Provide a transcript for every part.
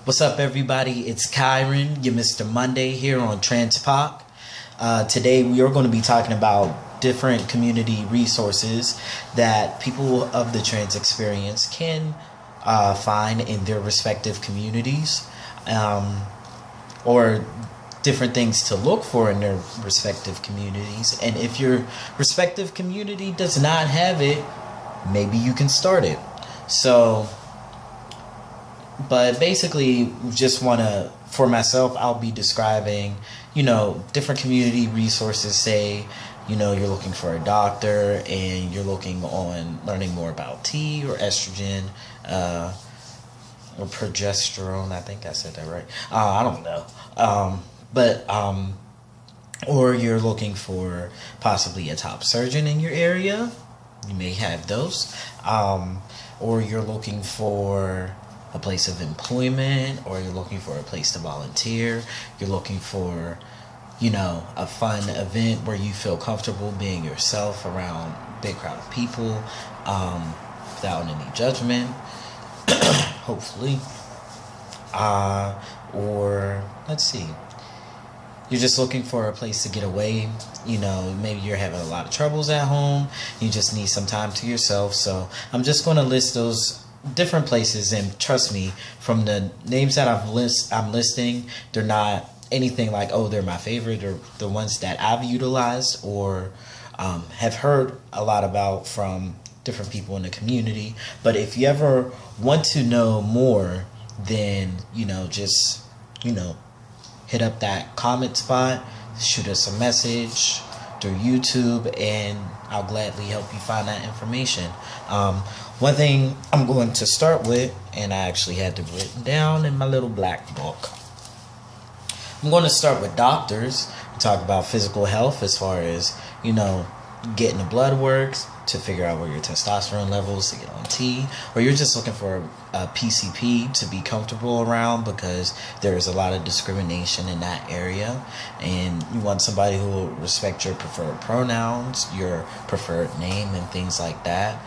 What's up, everybody? It's Kyron, your Mr. Monday here on Transpoc. Today, we are going to be talking about different community resources that people of the trans experience can find in their respective communities, or different things to look for in their respective communities. And if your respective community does not have it, maybe you can start it. But basically, just want to, for myself, I'll be describing, different community resources. Say, you're looking for a doctor and you're looking on learning more about T or estrogen, or progesterone. I think I said that right. I don't know. Or you're looking for possibly a top surgeon in your area. You may have those. Or you're looking for a place of employment, or you're looking for a place to volunteer. You're looking for, a fun event where you feel comfortable being yourself around a big crowd of people, without any judgment, hopefully. Or let's see. You're just looking for a place to get away. Maybe you're having a lot of troubles at home. You just need some time to yourself. So I'm just going to list those different places, and trust me, from the names that I'm listing, they're not anything like, oh, they're my favorite, or the ones that I've utilized or have heard a lot about from different people in the community. But if you ever want to know more, then just hit up that comment spot, shoot us a message through YouTube, and I'll gladly help you find that information. One thing I'm going to start with, and I actually had it written down in my little black book. I'm going to start with doctors. We talk about physical health as far as, getting the blood work to figure out where your testosterone levels to get on T, or you're just looking for a PCP to be comfortable around because there's a lot of discrimination in that area, and you want somebody who will respect your preferred pronouns, your preferred name, and things like that.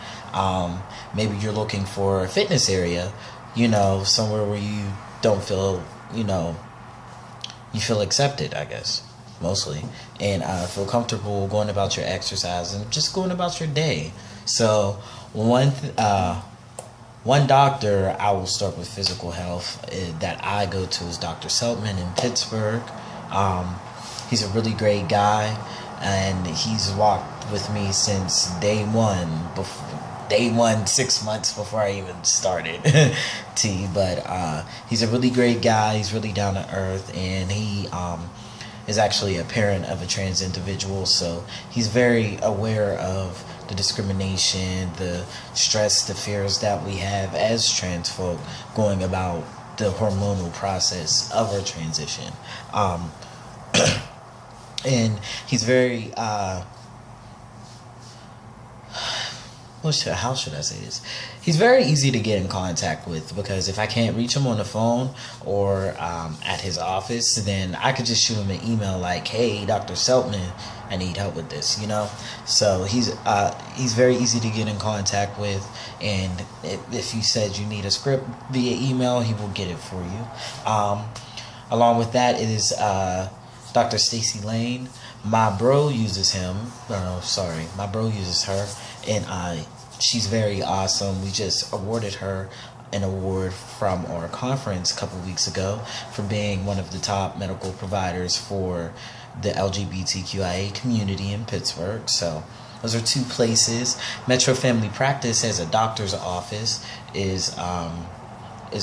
Maybe you're looking for a fitness area, somewhere where you don't feel, you feel accepted, I guess, mostly, and feel comfortable going about your exercise and just going about your day. So one doctor I will start with physical health that I go to is Dr. Seltman in Pittsburgh. He's a really great guy, and he's walked with me since day one, 6 months before I even started T. But he's a really great guy. He's really down to earth, and he is actually a parent of a trans individual, so he's very aware of the discrimination, the stress, the fears that we have as trans folk going about the hormonal process of our transition. And he's very how should I say this? He's very easy to get in contact with, because if I can't reach him on the phone or at his office, then I could just shoot him an email like, hey, Dr. Seltman, I need help with this, So he's very easy to get in contact with, and if you said you need a script via email, he will get it for you. Along with that, it is Dr. Stacy Lane. My bro uses him. My bro uses her, and she's very awesome. We just awarded her an award from our conference a couple weeks ago for being one of the top medical providers for the LGBTQIA community in Pittsburgh. So those are two places. Metro Family Practice as a doctor's office is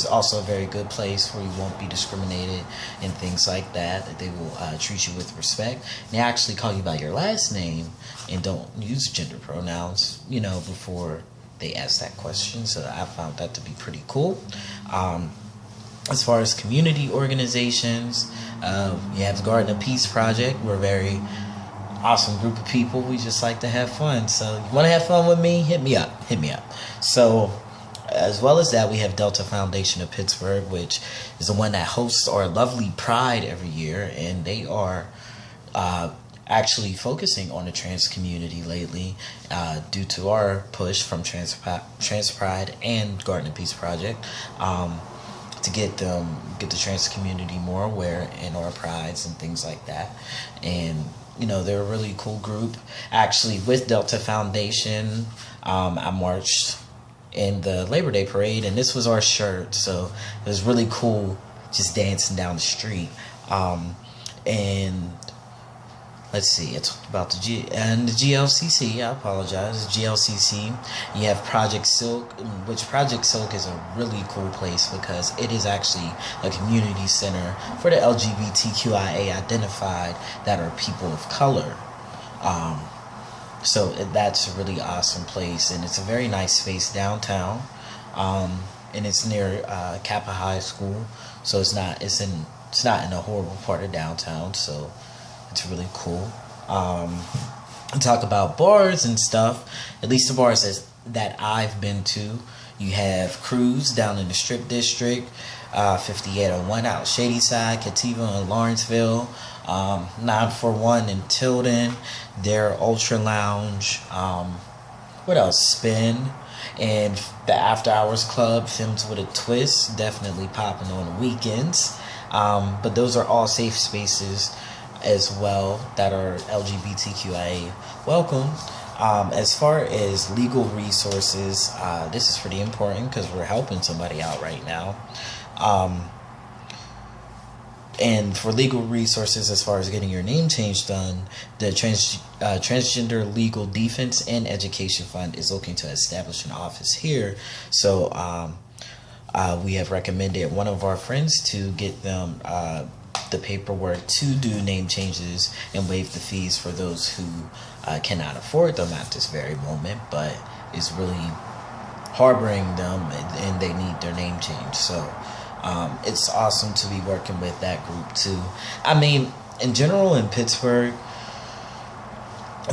also a very good place where you won't be discriminated and things like that. They will treat you with respect. They actually call you by your last name and don't use gender pronouns, before they ask that question. So I found that to be pretty cool. As far as community organizations, you have the Garden of Peace Project. We're a very awesome group of people. We just like to have fun. So you want to have fun with me? Hit me up. So as well as that, we have Delta Foundation of Pittsburgh, which is the one that hosts our lovely Pride every year, and they are actually focusing on the trans community lately, due to our push from Trans Pride and Garden of Peace Project. to get the trans community more aware in our prides and things like that. And they're a really cool group. Actually, with Delta Foundation, I marched in the Labor Day parade, and this was our shirt, so it was really cool just dancing down the street. And let's see, it's about the GLCC. I apologize, GLCC. You have Project Silk, which Project Silk is a really cool place because it is actually a community center for the LGBTQIA identified that are people of color. So that's a really awesome place, and it's a very nice space downtown, and it's near Kappa High School, so it's not in a horrible part of downtown, so it's really cool. Talk about bars and stuff. At least the bars that I've been to, you have Cruise down in the Strip District, 5801 out Shadyside, Cativa in Lawrenceville, 941 in Tilden, their Ultra Lounge, what else? Spin, and the After Hours Club, Films with a Twist, definitely popping on the weekends. But those are all safe spaces as well that are LGBTQIA welcome. As far as legal resources, this is pretty important because we're helping somebody out right now. And for legal resources, as far as getting your name change done, the Transgender Legal Defense and Education Fund is looking to establish an office here. So we have recommended one of our friends to get them the paperwork to do name changes and waive the fees for those who cannot afford them at this very moment, but is really harboring them and they need their name changed. So it's awesome to be working with that group too. I mean, in general in Pittsburgh,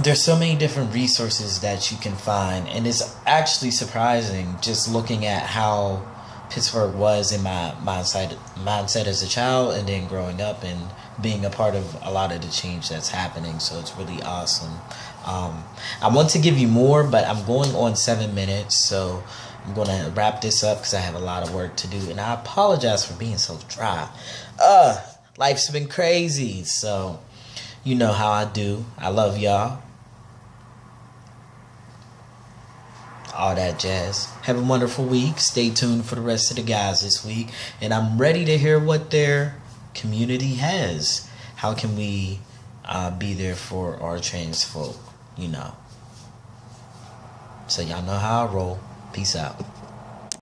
there's so many different resources that you can find, and it's actually surprising just looking at how Pittsburgh was in my mindset as a child, and then growing up and being a part of a lot of the change that's happening. So it's really awesome. I want to give you more, but I'm going on 7 minutes, so I'm going to wrap this up because I have a lot of work to do, and I apologize for being so dry. Life's been crazy, so you know how I do. I love y'all. All that jazz. Have a wonderful week. Stay tuned for the rest of the guys this week, and I'm ready to hear what their community has. How can we be there for our trans folk, So y'all know how I roll. Peace out.